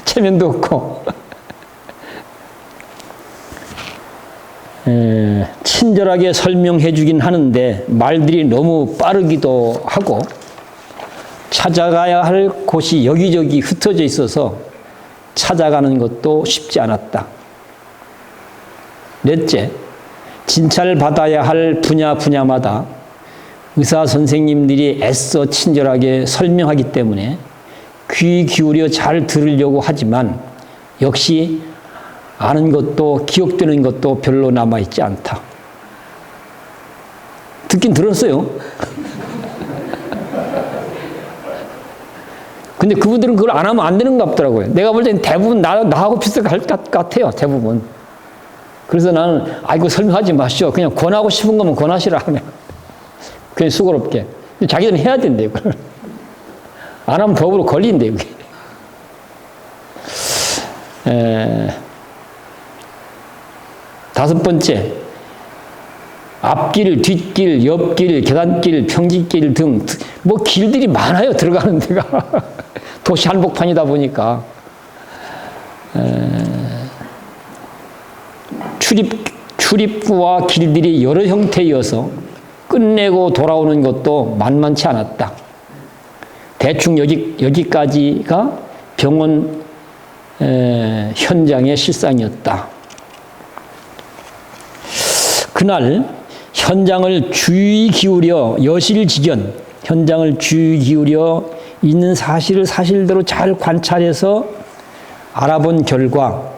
체면도 없고. 친절하게 설명해 주긴 하는데 말들이 너무 빠르기도 하고 찾아가야 할 곳이 여기저기 흩어져 있어서 찾아가는 것도 쉽지 않았다. 넷째, 진찰 받아야 할 분야마다 의사 선생님들이 애써 친절하게 설명하기 때문에 귀 기울여 잘 들으려고 하지만 역시 아는 것도 기억되는 것도 별로 남아있지 않다. 듣긴 들었어요. 근데 그분들은 그걸 안 하면 안 되는 것 같더라고요. 내가 볼 때는 대부분 나하고 비슷할 것 같아요. 대부분. 그래서 나는 이거 설명하지 마시오. 그냥 권하고 싶은 거면 권하시라 하면. 그냥 수고롭게. 자기들은 해야 된대요. 안 하면 법으로 걸린대요. 다섯 번째, 앞길, 뒷길, 옆길, 계단길, 평지길 등 뭐 길들이 많아요. 들어가는 데가. 도시 한복판이다 보니까. 출입구와 길들이 여러 형태이어서 끝내고 돌아오는 것도 만만치 않았다. 대충 여기까지가 병원 현장의 실상이었다. 그날 현장을 주의 기울여 여실직연, 현장을 주의 기울여 있는 사실을 사실대로 잘 관찰해서 알아본 결과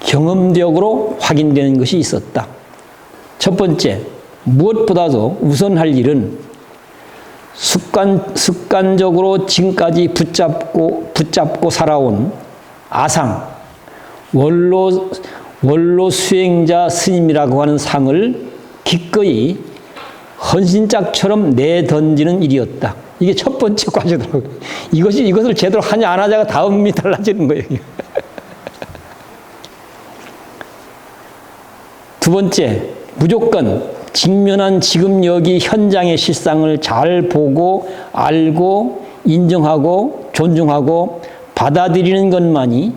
경험적으로 확인되는 것이 있었다. 첫 번째, 무엇보다도 우선할 일은 습관적으로 지금까지 붙잡고 살아온 아상, 원로 수행자 스님이라고 하는 상을 기꺼이 헌신짝처럼 내던지는 일이었다. 이게 첫 번째 과제더라고요. 이것을 제대로 하냐 안 하냐가 다음이 달라지는 거예요. 두 번째, 무조건 직면한 지금 여기 현장의 실상을 잘 보고 알고 인정하고 존중하고 받아들이는 것만이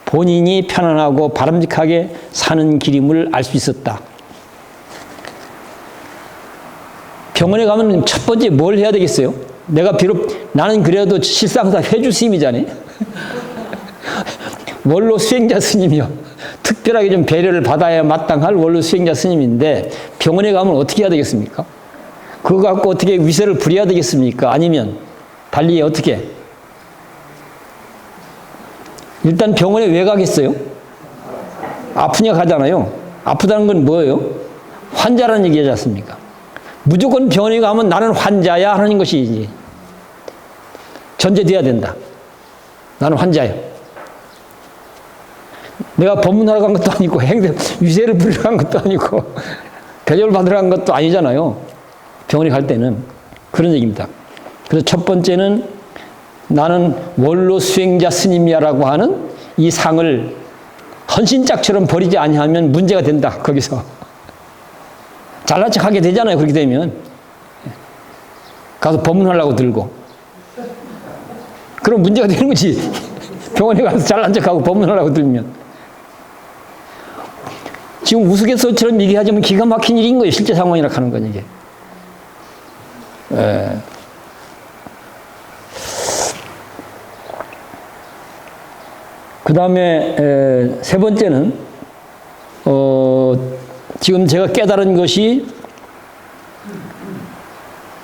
본인이 편안하고 바람직하게 사는 길임을 알 수 있었다. 병원에 가면 첫 번째 뭘 해야 되겠어요? 나는 그래도 실상사 회주 스님이잖아요. 원로 수행자 스님이요. 특별하게 좀 배려를 받아야 마땅할 원로 수행자 스님인데 병원에 가면 어떻게 해야 되겠습니까? 그거 갖고 어떻게 위세를 부려야 되겠습니까? 아니면 달리 어떻게? 일단 병원에 왜 가겠어요? 아프냐 가잖아요. 아프다는 건 뭐예요? 환자라는 얘기하지 않습니까? 무조건 병원에 가면 나는 환자야 하는 것이지. 전제돼야 된다. 나는 환자야. 내가 법문하러 간 것도 아니고 유세를 부리러 간 것도 아니고 대접을 받으러 간 것도 아니잖아요. 병원에 갈 때는. 그런 얘기입니다. 그래서 첫 번째는 나는 원로 수행자 스님이야라고 하는 이 상을 헌신짝처럼 버리지 아니하면 문제가 된다. 거기서. 잘난 척하게 되잖아요. 그렇게 되면. 가서 법문하려고 들고. 그럼 문제가 되는 거지. 병원에 가서 잘난 척하고 법문하려고 들면. 지금 우스갯소리처럼 얘기하자면 기가 막힌 일인 거예요. 실제 상황이라 하는 건 이게. 그 다음에 세 번째는 지금 제가 깨달은 것이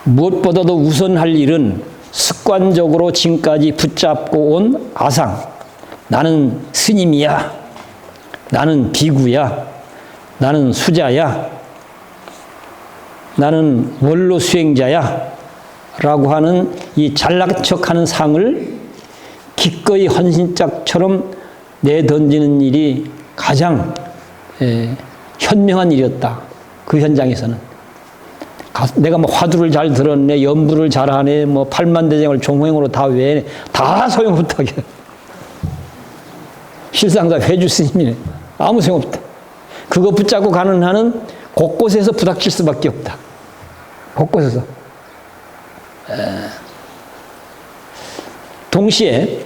무엇보다도 우선할 일은 습관적으로 지금까지 붙잡고 온 아상. 나는 스님이야. 나는 비구야. 나는 수자야. 나는 원로 수행자야. 라고 하는 이 잘난 척하는 상을 기꺼이 헌신짝처럼 내던지는 일이 가장 현명한 일이었다. 그 현장에서는. 내가 뭐 화두를 잘 들었네, 연부를 잘하네, 뭐 팔만대장을 종횡으로 다 외네, 다 소용없다게. 실상사 회주 스님이네. 아무 소용없다. 그거 붙잡고 가는 한은 곳곳에서 부닥칠 수밖에 없다. 곳곳에서. 동시에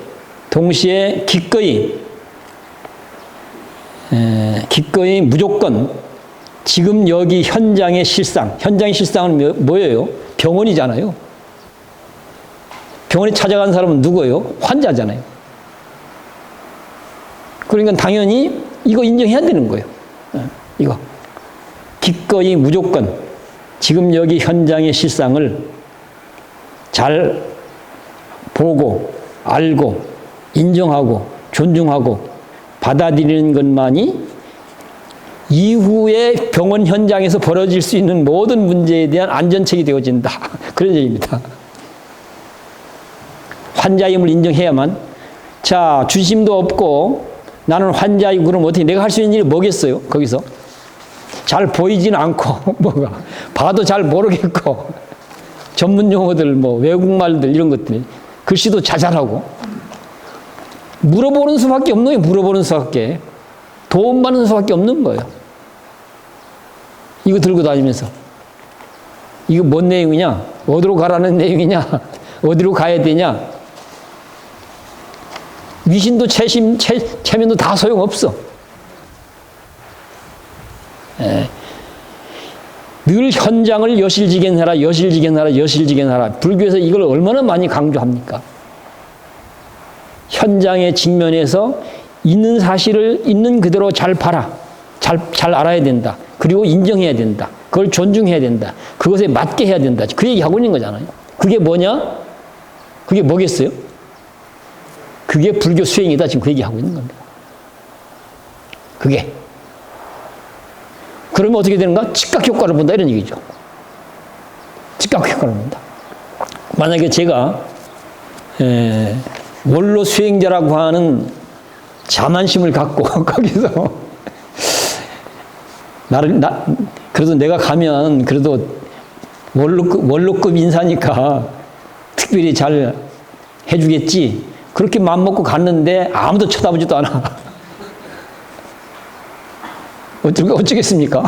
기꺼이 무조건 지금 여기 현장의 실상은 뭐예요? 병원이잖아요. 병원에 찾아간 사람은 누구예요? 환자잖아요. 그러니까 당연히 이거 인정해야 되는 거예요. 이거. 기꺼이 무조건 지금 여기 현장의 실상을 잘 보고 알고 인정하고 존중하고 받아들이는 것만이 이후에 병원 현장에서 벌어질 수 있는 모든 문제에 대한 안전책이 되어진다. 그런 얘기입니다. 환자임을 인정해야만. 자, 주심도 없고 나는 환자이고 그럼 어떻게 내가 할 수 있는 일이 뭐겠어요? 거기서. 잘 보이진 않고 뭐가 봐도 잘 모르겠고 전문 용어들 뭐 외국말들 이런 것들이 글씨도 자잘하고 물어보는 수밖에 없는 거예요. 물어보는 수밖에. 도움받는 수밖에 없는 거예요. 이거 들고 다니면서 이거 뭔 내용이냐? 어디로 가라는 내용이냐? 어디로 가야 되냐? 위신도 체면도 다 소용없어. 늘 현장을 여실지겐하라. 불교에서 이걸 얼마나 많이 강조합니까? 현장에 직면해서 있는 사실을 있는 그대로 잘 봐라. 잘 알아야 된다. 그리고 인정해야 된다. 그걸 존중해야 된다. 그것에 맞게 해야 된다. 그 얘기하고 있는 거잖아요. 그게 뭐냐? 그게 뭐겠어요? 그게 불교 수행이다. 지금 그 얘기하고 있는 겁니다. 그게. 그러면 어떻게 되는가? 즉각 효과를 본다. 이런 얘기죠. 즉각 효과를 본다. 만약에 제가 원로 수행자라고 하는 자만심을 갖고 거기서 그래도 내가 가면 그래도 원로급 인사니까 특별히 잘 해주겠지. 그렇게 마음먹고 갔는데 아무도 쳐다보지도 않아. 어쩌겠습니까?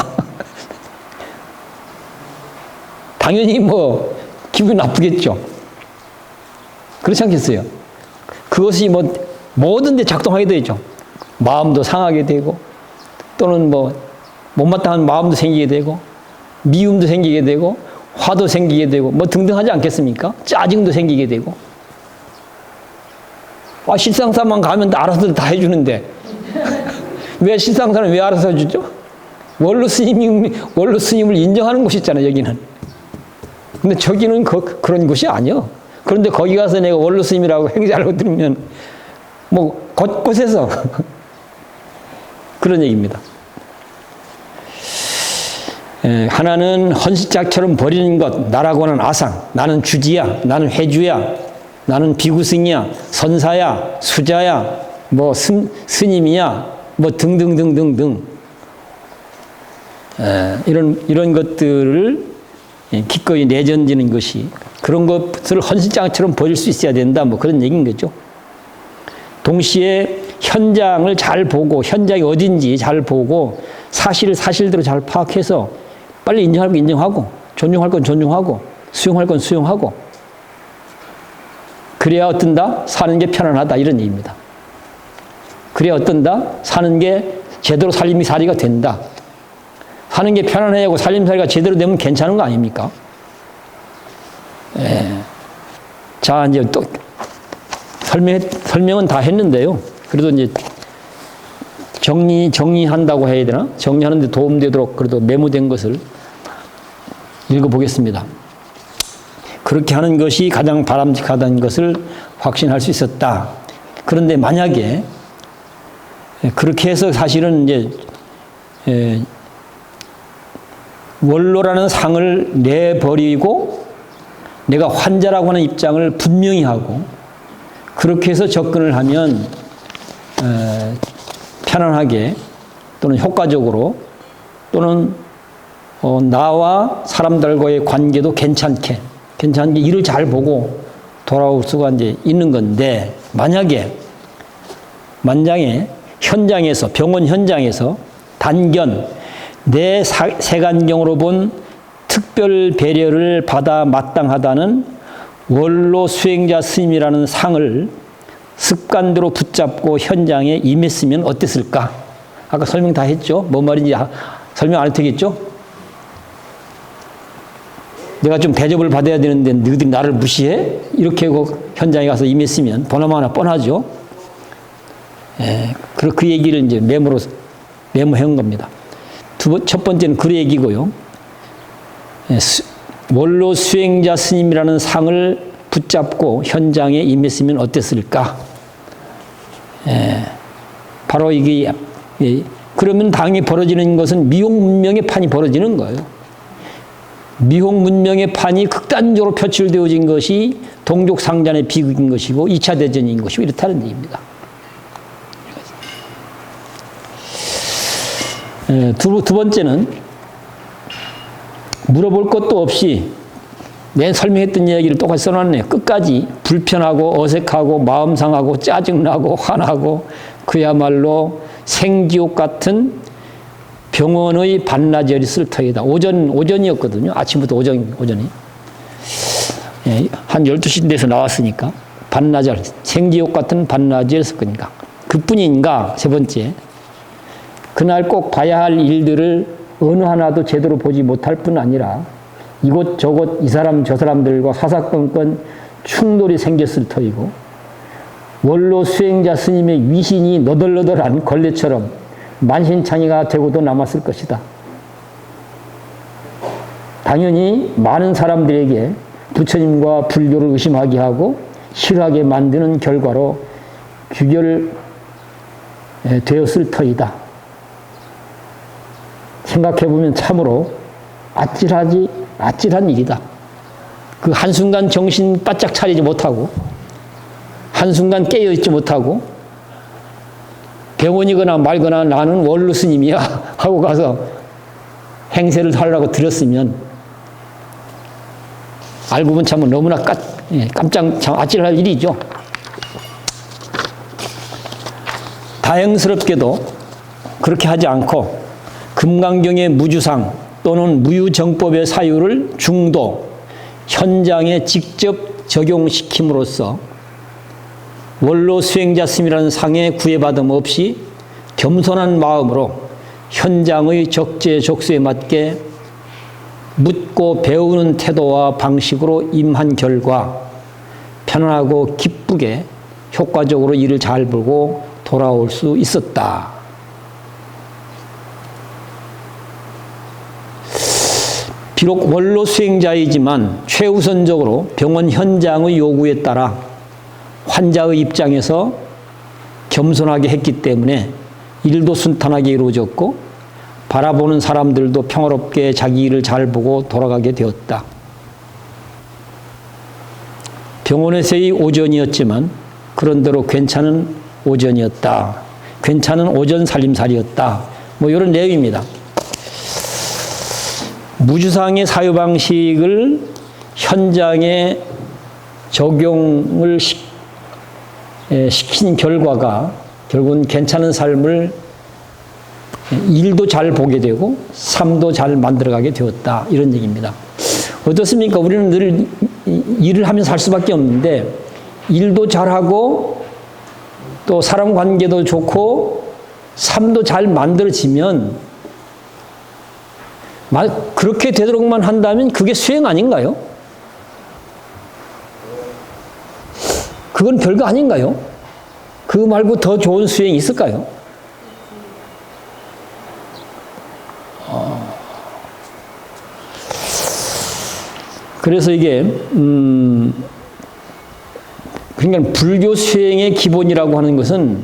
당연히 뭐 기분이 나쁘겠죠. 그렇지 않겠어요? 그것이 뭐 모든 데 작동하게 되죠. 마음도 상하게 되고 또는 뭐 못마땅한 마음도 생기게 되고 미움도 생기게 되고 화도 생기게 되고 뭐 등등 하지 않겠습니까? 짜증도 생기게 되고. 실상사만 가면 알아서 다 해주는데 왜 실상사는 왜 알아서 해주죠? 원로 스님을 인정하는 곳이잖아요. 여기는. 근데 저기는 그런 곳이 아니요. 그런데 거기 가서 내가 원로 스님이라고 행자라고 들으면 뭐 곳곳에서 그런 얘기입니다. 하나는 헌신짝처럼 버리는 것, 나라고 하는 아상, 나는 주지야, 나는 회주야, 나는 비구승이야, 선사야, 수자야, 뭐 스님이야, 뭐 등등등등등. 이런 것들을 기꺼이 내던지는 것이, 그런 것을 헌신장처럼 보일 수 있어야 된다, 뭐 그런 얘기인 거죠. 동시에 현장을 잘 보고, 현장이 어딘지 잘 보고, 사실을 사실대로 잘 파악해서 빨리 인정할 건 인정하고, 존중할 건 존중하고, 수용할 건 수용하고, 그래야 어떤다? 사는 게 편안하다, 이런 얘기입니다. 그래야 어떤다? 사는 게 제대로 살림살이가 된다. 사는 게 편안해하고 살림살이가 제대로 되면 괜찮은 거 아닙니까? 자, 이제 또 설명은 다 했는데요. 그래도 이제 정리한다고 해야 되나? 정리하는데 도움되도록 그래도 메모된 것을 읽어보겠습니다. 그렇게 하는 것이 가장 바람직하다는 것을 확신할 수 있었다. 그런데 만약에 그렇게 해서 사실은 이제 원로라는 상을 내버리고 내가 환자라고 하는 입장을 분명히 하고, 그렇게 해서 접근을 하면 편안하게 또는 효과적으로, 또는 나와 사람들과의 관계도 괜찮게 일을 잘 보고 돌아올 수가 이제 있는 건데, 만약에 현장에서, 병원 현장에서 단견, 내 세간경으로 본 특별 배려를 받아 마땅하다는 원로 수행자 스님이라는 상을 습관대로 붙잡고 현장에 임했으면 어땠을까? 아까 설명 다 했죠? 뭔 말인지 설명 안 해도 되겠죠? 내가 좀 대접을 받아야 되는데 너희들이 나를 무시해? 이렇게 현장에 가서 임했으면 보나마나 뻔하죠? 그 얘기를 이제 메모해온 겁니다. 첫 번째는 그 얘기고요. 원로 수행자 스님이라는 상을 붙잡고 현장에 임했으면 어땠을까? 바로 이게, 그러면 당연히 벌어지는 것은 미혹문명의 판이 벌어지는 거예요. 미혹문명의 판이 극단적으로 표출되어진 것이 동족상잔의 비극인 것이고 2차 대전인 것이고 이렇다는 얘기입니다. 두 번째는 물어볼 것도 없이 내 설명했던 이야기를 똑같이 써놨네요. 끝까지 불편하고 어색하고 마음 상하고 짜증나고 화나고 그야말로 생지옥 같은 병원의 반나절이 터이다. 오전이었거든요. 아침부터 오전이. 한 12시 돼서 나왔으니까. 반나절, 생지옥 같은 반나절이었을 거니까. 그뿐인가, 세 번째. 그날 꼭 봐야 할 일들을 어느 하나도 제대로 보지 못할 뿐 아니라 이곳저곳 이 사람 저 사람들과 사사건건 충돌이 생겼을 터이고, 원로 수행자 스님의 위신이 너덜너덜한 걸레처럼 만신창이가 되고도 남았을 것이다. 당연히 많은 사람들에게 부처님과 불교를 의심하게 하고 싫어하게 만드는 결과로 규결되었을 터이다. 생각해보면 참으로 아찔한 일이다. 그 한순간 정신 바짝 차리지 못하고, 한순간 깨어있지 못하고, 병원이거나 말거나 나는 원로 스님이야 하고 가서 행세를 하려고 들었으면, 알고 보면 참 너무나 참 아찔할 일이죠. 다행스럽게도 그렇게 하지 않고 금강경의 무주상 또는 무유정법의 사유를 중도, 현장에 직접 적용시킴으로써 원로 수행자 스님이라는 상에 구애받음 없이 겸손한 마음으로 현장의 적재적소에 맞게 묻고 배우는 태도와 방식으로 임한 결과 편안하고 기쁘게 효과적으로 일을 잘 보고 돌아올 수 있었다. 비록 원로 수행자이지만 최우선적으로 병원 현장의 요구에 따라 환자의 입장에서 겸손하게 했기 때문에 일도 순탄하게 이루어졌고 바라보는 사람들도 평화롭게 자기 일을 잘 보고 돌아가게 되었다. 병원에서의 오전이었지만 그런대로 괜찮은 오전이었다. 괜찮은 오전 살림살이였다. 뭐 이런 내용입니다. 무주상의 사유방식을 현장에 적용을 시킨 결과가 결국은 괜찮은 삶을 일도 잘 보게 되고 삶도 잘 만들어가게 되었다. 이런 얘기입니다. 어떻습니까? 우리는 늘 일을 하면서 살 수밖에 없는데 일도 잘하고 또 사람 관계도 좋고 삶도 잘 만들어지면 그렇게 되도록만 한다면 그게 수행 아닌가요? 그건 별거 아닌가요? 그거 말고 더 좋은 수행이 있을까요? 그래서 이게 그러니까 불교 수행의 기본이라고 하는 것은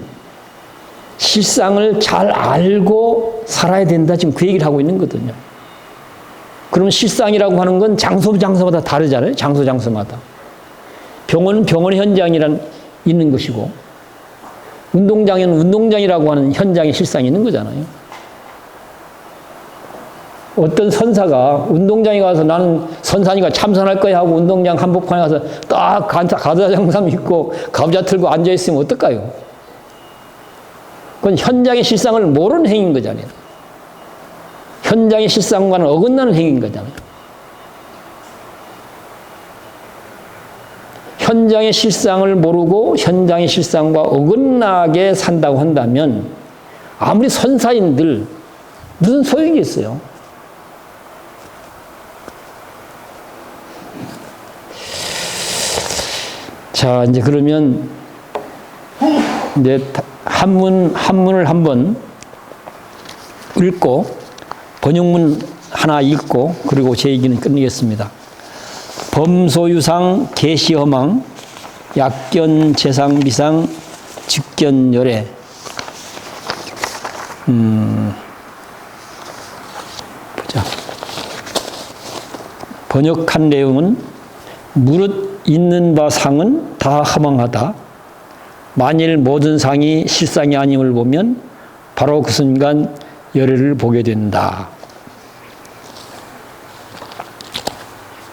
실상을 잘 알고 살아야 된다. 지금 그 얘기를 하고 있는 거거든요. 그러면 실상이라고 하는 건 장소마다 다르잖아요. 장소마다. 병원은 병원의 현장이란 있는 것이고 운동장에는 운동장이라고 하는 현장의 실상이 있는 거잖아요. 어떤 선사가 운동장에 가서 나는 선사니까 참선할 거야 하고 운동장 한복판에 가서 딱 가자장삼 입고 가부좌 틀고 앉아있으면 어떨까요? 그건 현장의 실상을 모르는 행위인 거잖아요. 현장의 실상과는 어긋나는 행위인 거잖아요. 현장의 실상을 모르고 현장의 실상과 어긋나게 산다고 한다면 아무리 선사인들 무슨 소용이 있어요? 자, 이제 그러면 이제 한문을 한번 읽고 번역문 하나 읽고 그리고 제 얘기는 끝내겠습니다. 범소유상 계시허망 약견 재상 미상 직견열애 보자. 번역한 내용은 무릇 있는 바 상은 다 허망하다. 만일 모든 상이 실상이 아님을 보면 바로 그 순간 열애를 보게 된다.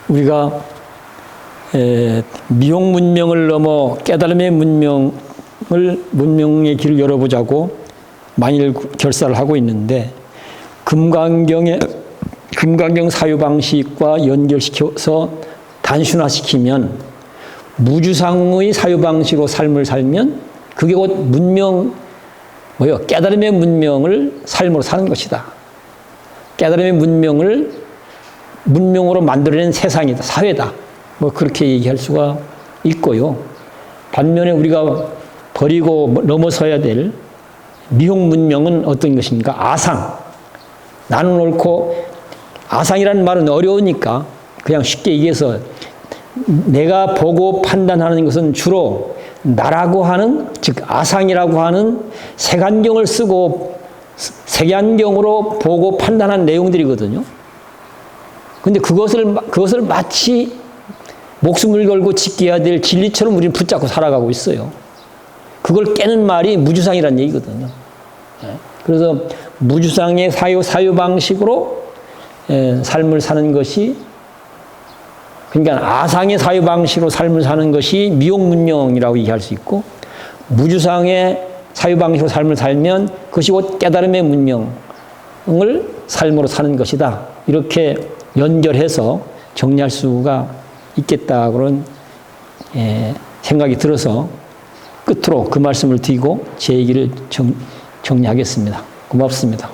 우리가 미용 문명을 넘어 깨달음의 문명의 길을 열어보자고 만일 결사를 하고 있는데 금강경 사유방식과 연결시켜서 단순화시키면 무주상의 사유방식으로 삶을 살면 그게 곧 깨달음의 문명을 삶으로 사는 것이다. 깨달음의 문명으로 만들어낸 세상이다. 사회다. 뭐 그렇게 얘기할 수가 있고요. 반면에 우리가 버리고 넘어서야 될 미용 문명은 어떤 것입니까? 아상. 나는 옳고 아상이라는 말은 어려우니까 그냥 쉽게 얘기해서 내가 보고 판단하는 것은 주로 나라고 하는 즉 아상이라고 하는 색안경을 쓰고 색안경으로 보고 판단한 내용들이거든요. 근데 그것을 마치 목숨을 걸고 지켜야 될 진리처럼 우리는 붙잡고 살아가고 있어요. 그걸 깨는 말이 무주상이라는 얘기거든요. 그래서 무주상의 사유 방식으로 삶을 사는 것이 그러니까 아상의 사유 방식으로 삶을 사는 것이 미용 문명이라고 얘기할 수 있고 무주상의 사유 방식으로 삶을 살면 그것이 곧 깨달음의 문명을 삶으로 사는 것이다. 이렇게 연결해서 정리할 수가 있겠다 그런 생각이 들어서 끝으로 그 말씀을 드리고 제 얘기를 정리하겠습니다. 고맙습니다.